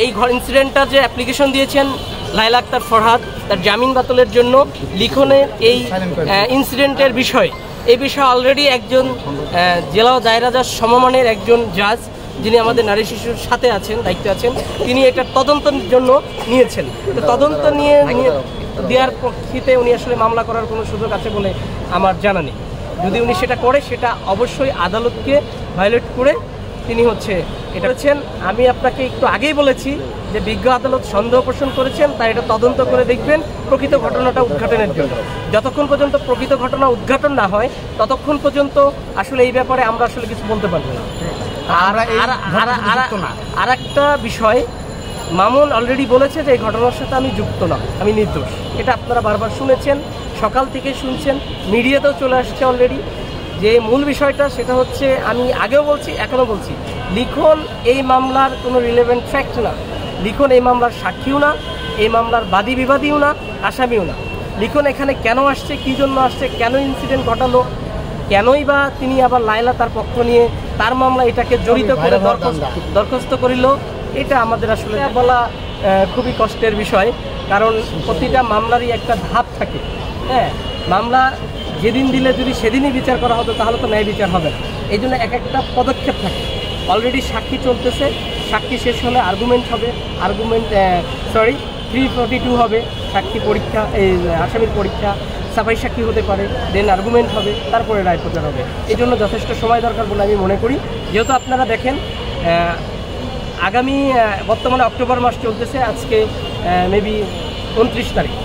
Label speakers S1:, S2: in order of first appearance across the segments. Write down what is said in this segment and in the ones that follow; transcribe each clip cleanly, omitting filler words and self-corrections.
S1: এই ইনসিডেন্টটা যে অ্যাপ্লিকেশন দিয়েছেন লায়লা আক্তার ফরহাদ তার জামিন বাতিলের জন্য লিখনের এই ইনসিডেন্টের বিষয়ে এই বিষয়ে অলরেডি একজন জেলা ও দায়রা জজ সমমানের একজন জাজ যিনি আমাদের নারী শিশুর সাথে আছেন দায়িত্বে আছেন তিনি এটা তদন্তের জন্য নিয়েছেন। তো তদন্ত নিয়ে দেওয়ার প্রেক্ষিতে উনি আসলে মামলা করার কোনো সুযোগ আছে বলে আমার জানা নেই। যদি উনি সেটা করে সেটা অবশ্যই আদালতকে ভায়োলেট করে তিনি এটা করেছেন। আমি আপনাকে একটু আগেই বলেছি যে বিজ্ঞ আদালত সন্দেহ পোষণ করেছেন, তাই এটা তদন্ত করে দেখবেন প্রকৃত ঘটনাটা উদ্ঘাটনের জন্য। যতক্ষণ পর্যন্ত প্রকৃত ঘটনা উদ্ঘাটন না হয় ততক্ষণ পর্যন্ত আসলে এই ব্যাপারে আমরা আসলে কিছু বলতে পারবো না। আর একটা বিষয়, মামুন অলরেডি বলেছে যে এই ঘটনার সাথে আমি যুক্ত না, আমি নির্দোষ। এটা আপনারা বারবার শুনেছেন, সকাল থেকে শুনছেন, মিডিয়াতেও চলে আসছে অলরেডি। যে মূল বিষয়টা সেটা হচ্ছে, আমি আগেও বলছি এখনও বলছি, লিখন এই মামলার কোনো রিলেভেন্ট ফ্যাক্ট না। লিখন এই মামলার সাক্ষীও না, এই মামলার বাদী বিবাদীও না, আসামিও না। লিখন এখানে কেন আসছে, কী জন্য আসছে, কেন ইনসিডেন্ট ঘটালো, কেনই বা তিনি আবার লায়লা তার পক্ষ নিয়ে তার মামলা এটাকে জড়িত করে দরখাস্ত করিল, এটা আমাদের আসলে বলা খুবই কষ্টের বিষয়। কারণ প্রতিটা মামলারই একটা ধাপ থাকে। হ্যাঁ, মামলা যেদিন দিলে যদি সেদিনই বিচার করা হতো তাহলে তো ন্যায় বিচার হবে না। এই জন্য এক একটা পদক্ষেপ থাকে। অলরেডি সাক্ষী চলতেছে, সাক্ষী শেষ হলে আর্গুমেন্ট হবে, 342 হবে, সাক্ষী পরীক্ষা, এই আসামির পরীক্ষা, সাফাই সাক্ষী হতে পারে, দেন আর্গুমেন্ট হবে, তারপরে রায় প্রচার হবে। এই জন্য যথেষ্ট সময় দরকার বলে আমি মনে করি। যেহেতু আপনারা দেখেন আগামী বর্তমানে অক্টোবর মাস চলতেছে, আজকে মেবি 29 তারিখ।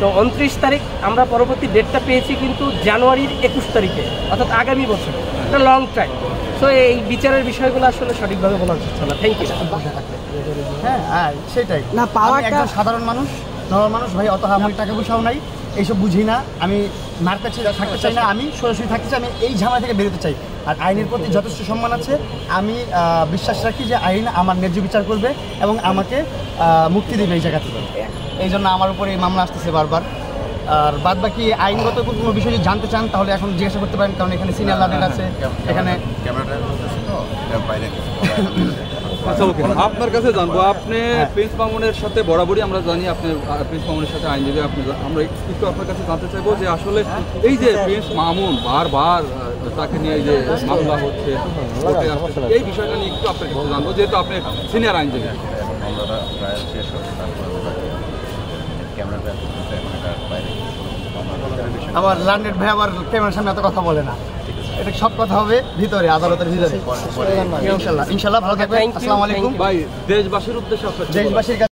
S1: তো 29 তারিখ আমরা পরবর্তী ডেটটা পেয়েছি কিন্তু জানুয়ারির 21 তারিখে, অর্থাৎ আগামী বছর। এটা লং টাইম। সো এই বিচারের বিষয়গুলো আসলে সঠিকভাবে বলা যাচ্ছে না। Thank you.
S2: হ্যাঁ সেটাই না, পাওয়া একজন সাধারণ মানুষ, নর্মাল মানুষ ভাই, অত আমার টাকা পয়সাও নাই, এইসব বুঝি না। আমি মার কাছে থাকতে চাই না, আমি সরাসরি থাকতে চাই, আমি এই ঝামেলা থেকে বেরোতে চাই। আর আইনের প্রতি যথেষ্ট সম্মান আছে। আমি বিশ্বাস রাখি যে আইন আমার ন্যায্য বিচার করবে এবং আমাকে মুক্তি দেবে এই জায়গা থেকে। এই জন্য আমার উপরে এই মামলা আসতেছে বারবার। আর বাদ বাকি আইনগত কোনো বিষয় যদি জানতে চান তাহলে এখন জিজ্ঞাসা করতে পারেন, কারণ এখানে সিনিয়র লাদেন আছে। এখানে
S3: আপনার কাছে জানবো, আপনি প্রিন্স মামুনের সাথে বরাবরই আমরা জানি, আপনি প্রিন্স মামুনের সাথে আইনজীবী, আমরা একটু আপনার কাছে জানতে চাইবো যে আসলে এই যে প্রিন্স মামুন বারবার তাকে নিয়ে যে মামলা হচ্ছে, এই বিষয়টা নিয়ে একটু আপনার কাছে জানবো, যেহেতু আপনি সিনিয়র আইনজীবী।
S2: আমার লান্ডেড ভাই আবার ক্যামেরার সামনে এত কথা বলে না, এটা সব কথা হবে ভিতরে, আদালতের ভিতরে। ইনশাল্লাহ ভালো থাকবেন। আসসালামু আলাইকুম
S3: ভাই। দেশবাসীর উদ্দেশ্যে,
S2: দেশবাসীর